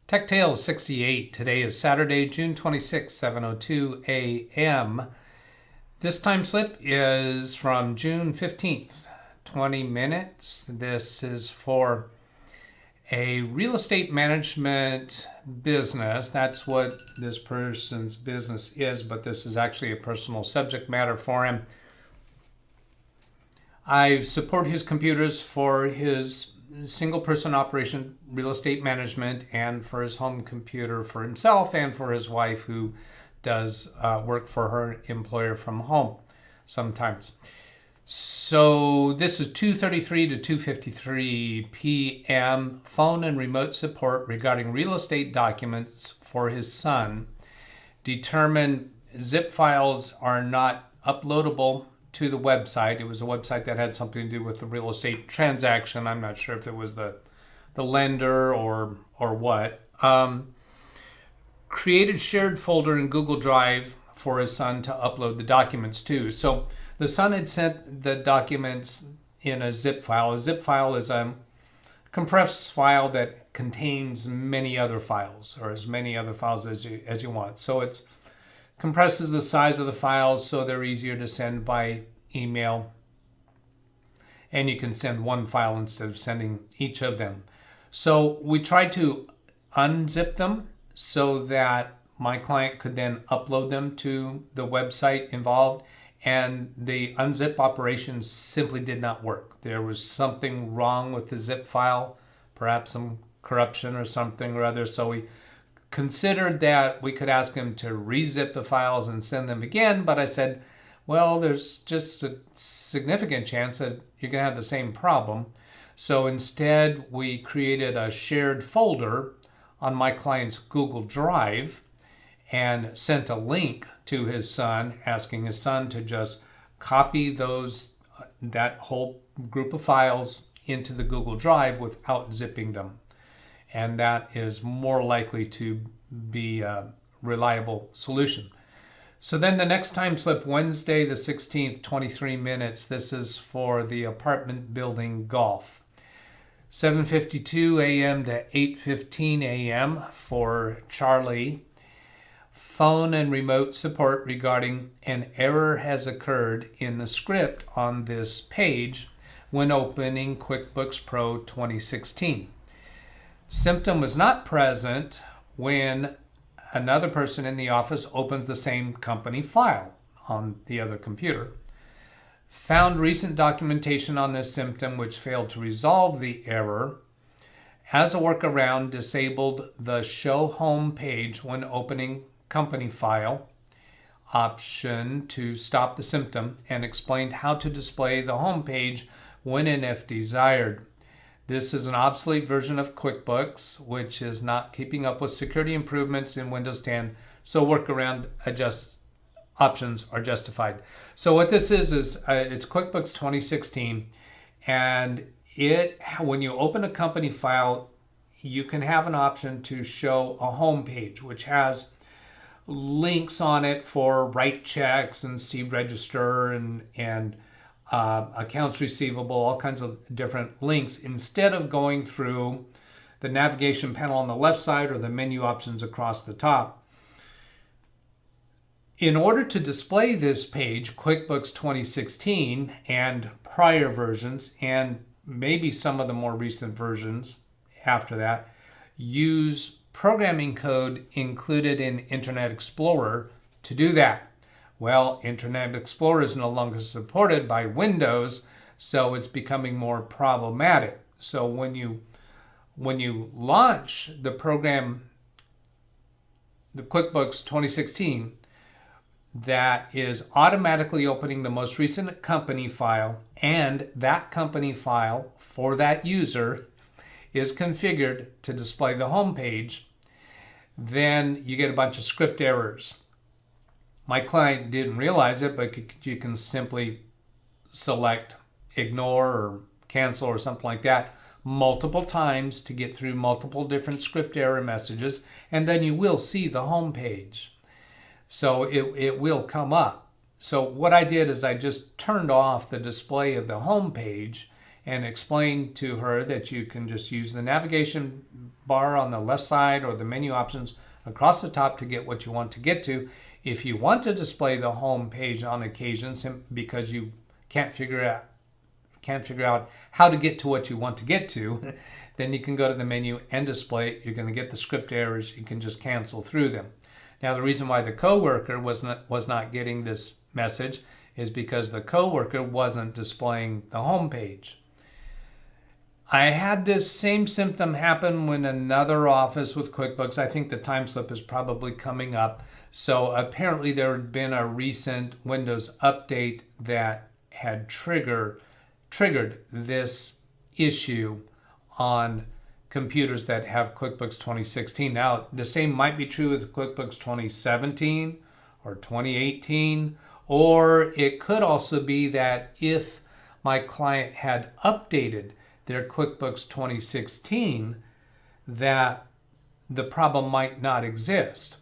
Tech Tales 68. Today is Saturday, June 26, 7:02 a.m. This time slip is from June 15th, 20 minutes. This is for a real estate management business. That's what this person's business is, but this is actually a personal subject matter for him. I support his computers for his single person operation real estate management and for his home computer for himself and for his wife, who does work for her employer from home sometimes. So this is 2:33 to 2:53 p.m. Phone and remote support regarding real estate documents for his son. Determined zip files are not uploadable to the website. It was a website that had something to do with the real estate transaction. I'm not sure if it was the lender or what. Created shared folder in Google Drive for his son to upload the documents to. So the son had sent the documents in a zip file. A zip file is a compressed file that contains many other files, or as many other files as you want. So it's compresses the size of the files so they're easier to send by email. And you can send one file instead of sending each of them. So we tried to unzip them so that my client could then upload them to the website involved. And the unzip operation simply did not work. There was something wrong with the zip file, perhaps some corruption or something or other. So we considered that we could ask him to rezip the files and send them again, but I said, well, there's just a significant chance that you're going to have the same problem. So instead, we created a shared folder on my client's Google Drive and sent a link to his son, asking his son to just copy that whole group of files into the Google Drive without zipping them. And that is more likely to be a reliable solution. So then the next time slip, Wednesday the 16th, 23 minutes. This is for the apartment building golf. 7:52 a.m. to 8:15 a.m. for Charlie. Phone and remote support regarding an error has occurred in the script on this page when opening QuickBooks Pro 2016. Symptom was not present when another person in the office opens the same company file on the other computer. Found recent documentation on this symptom which failed to resolve the error. As a workaround, disabled the Show Home page when opening company file option to stop the symptom, and explained how to display the home page when and if desired. This is an obsolete version of QuickBooks, which is not keeping up with security improvements in Windows 10, so workaround options are justified. So what this is it's QuickBooks 2016, and when you open a company file, you can have an option to show a home page, which has links on it for write checks and see register and accounts receivable, all kinds of different links, instead of going through the navigation panel on the left side or the menu options across the top. In order to display this page, QuickBooks 2016 and prior versions, and maybe some of the more recent versions after that, use programming code included in Internet Explorer to do that. Well, Internet Explorer is no longer supported by Windows, so it's becoming more problematic. So when you launch the program, the QuickBooks 2016, that is automatically opening the most recent company file, and that company file for that user is configured to display the home page, then you get a bunch of script errors. My client didn't realize it, but you can simply select ignore or cancel or something like that multiple times to get through multiple different script error messages, and then you will see the home page. So it will come up. So what I did is I just turned off the display of the home page and explain to her that you can just use the navigation bar on the left side or the menu options across the top to get what you want to get to. If you want to display the home page on occasion because you can't figure out how to get to what you want to get to, then you can go to the menu and display it. You're going to get the script errors. You can just cancel through them. Now, the reason why the coworker was not getting this message is because the coworker wasn't displaying the home page. I had this same symptom happen when another office with QuickBooks, I think the time slip is probably coming up. So apparently there had been a recent Windows update that had triggered this issue on computers that have QuickBooks 2016. Now, the same might be true with QuickBooks 2017 or 2018, or it could also be that if my client had updated their QuickBooks 2016, that the problem might not exist.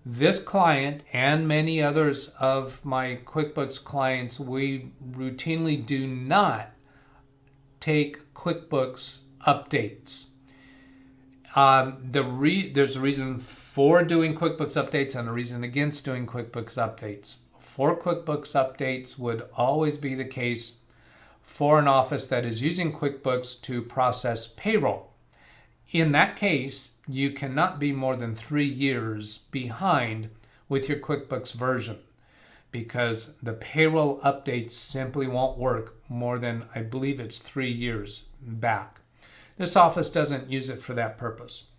This client and many others of my QuickBooks clients, we routinely do not take QuickBooks updates. There's a reason for doing QuickBooks updates and a reason against doing QuickBooks updates. For QuickBooks updates would always be the case for an office that is using QuickBooks to process payroll. In that case, you cannot be more than 3 years behind with your QuickBooks version because the payroll updates simply won't work more than, I believe it's 3 years back. This office doesn't use it for that purpose.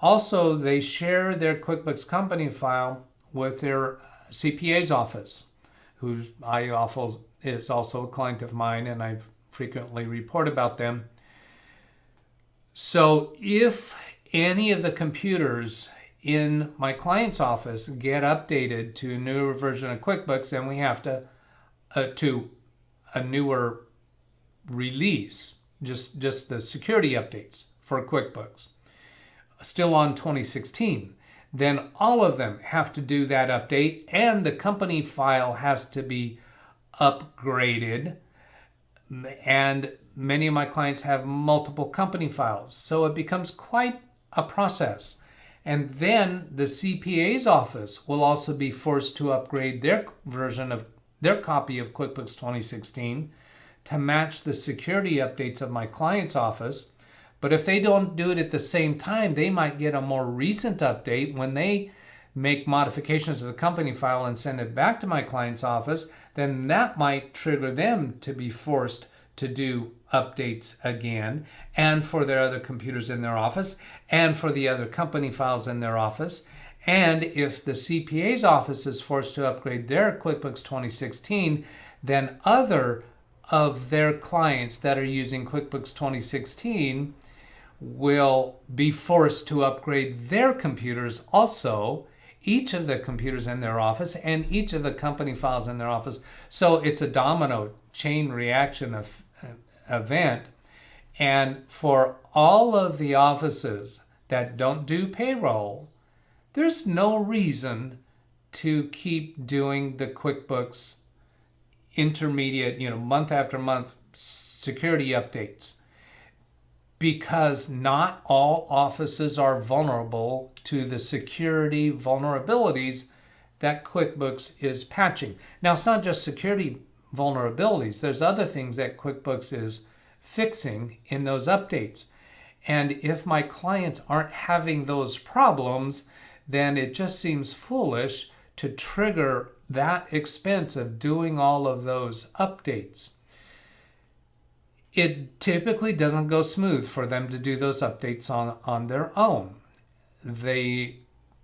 Also, they share their QuickBooks Company file with their CPA's office, who is also a client of mine, and I frequently report about them. So if any of the computers in my client's office get updated to a newer version of QuickBooks, then we have to a newer release, just the security updates for QuickBooks, still on 2016. Then all of them have to do that update, and the company file has to be upgraded. And many of my clients have multiple company files, so it becomes quite a process. And then the CPA's office will also be forced to upgrade their version of their copy of QuickBooks 2016 to match the security updates of my client's office. But if they don't do it at the same time, they might get a more recent update when they make modifications to the company file and send it back to my client's office. Then that might trigger them to be forced to do updates again, and for their other computers in their office, and for the other company files in their office. And if the CPA's office is forced to upgrade their QuickBooks 2016, then other of their clients that are using QuickBooks 2016 will be forced to upgrade their computers also, each of the computers in their office and each of the company files in their office. So it's a domino chain reaction event. And for all of the offices that don't do payroll, there's no reason to keep doing the QuickBooks intermediate, month after month security updates, because not all offices are vulnerable to the security vulnerabilities that QuickBooks is patching. Now, it's not just security vulnerabilities. There's other things that QuickBooks is fixing in those updates. And if my clients aren't having those problems, then it just seems foolish to trigger that expense of doing all of those updates. It typically doesn't go smooth for them to do those updates on their own. The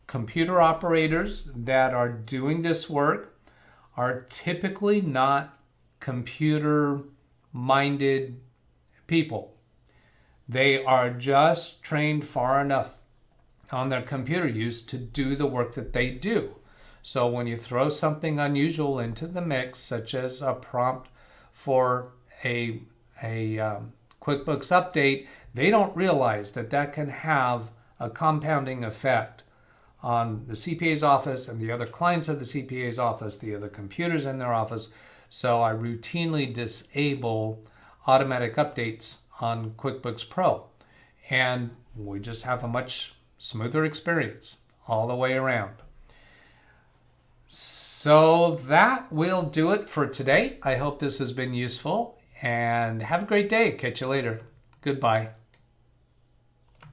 computer operators that are doing this work are typically not computer-minded people. They are just trained far enough on their computer use to do the work that they do. So when you throw something unusual into the mix, such as a prompt for a QuickBooks update, they don't realize that can have a compounding effect on the CPA's office and the other clients of the CPA's office, the other computers in their office. So I routinely disable automatic updates on QuickBooks Pro. And we just have a much smoother experience all the way around. So that will do it for today. I hope this has been useful, and have a great day. Catch you later. Goodbye.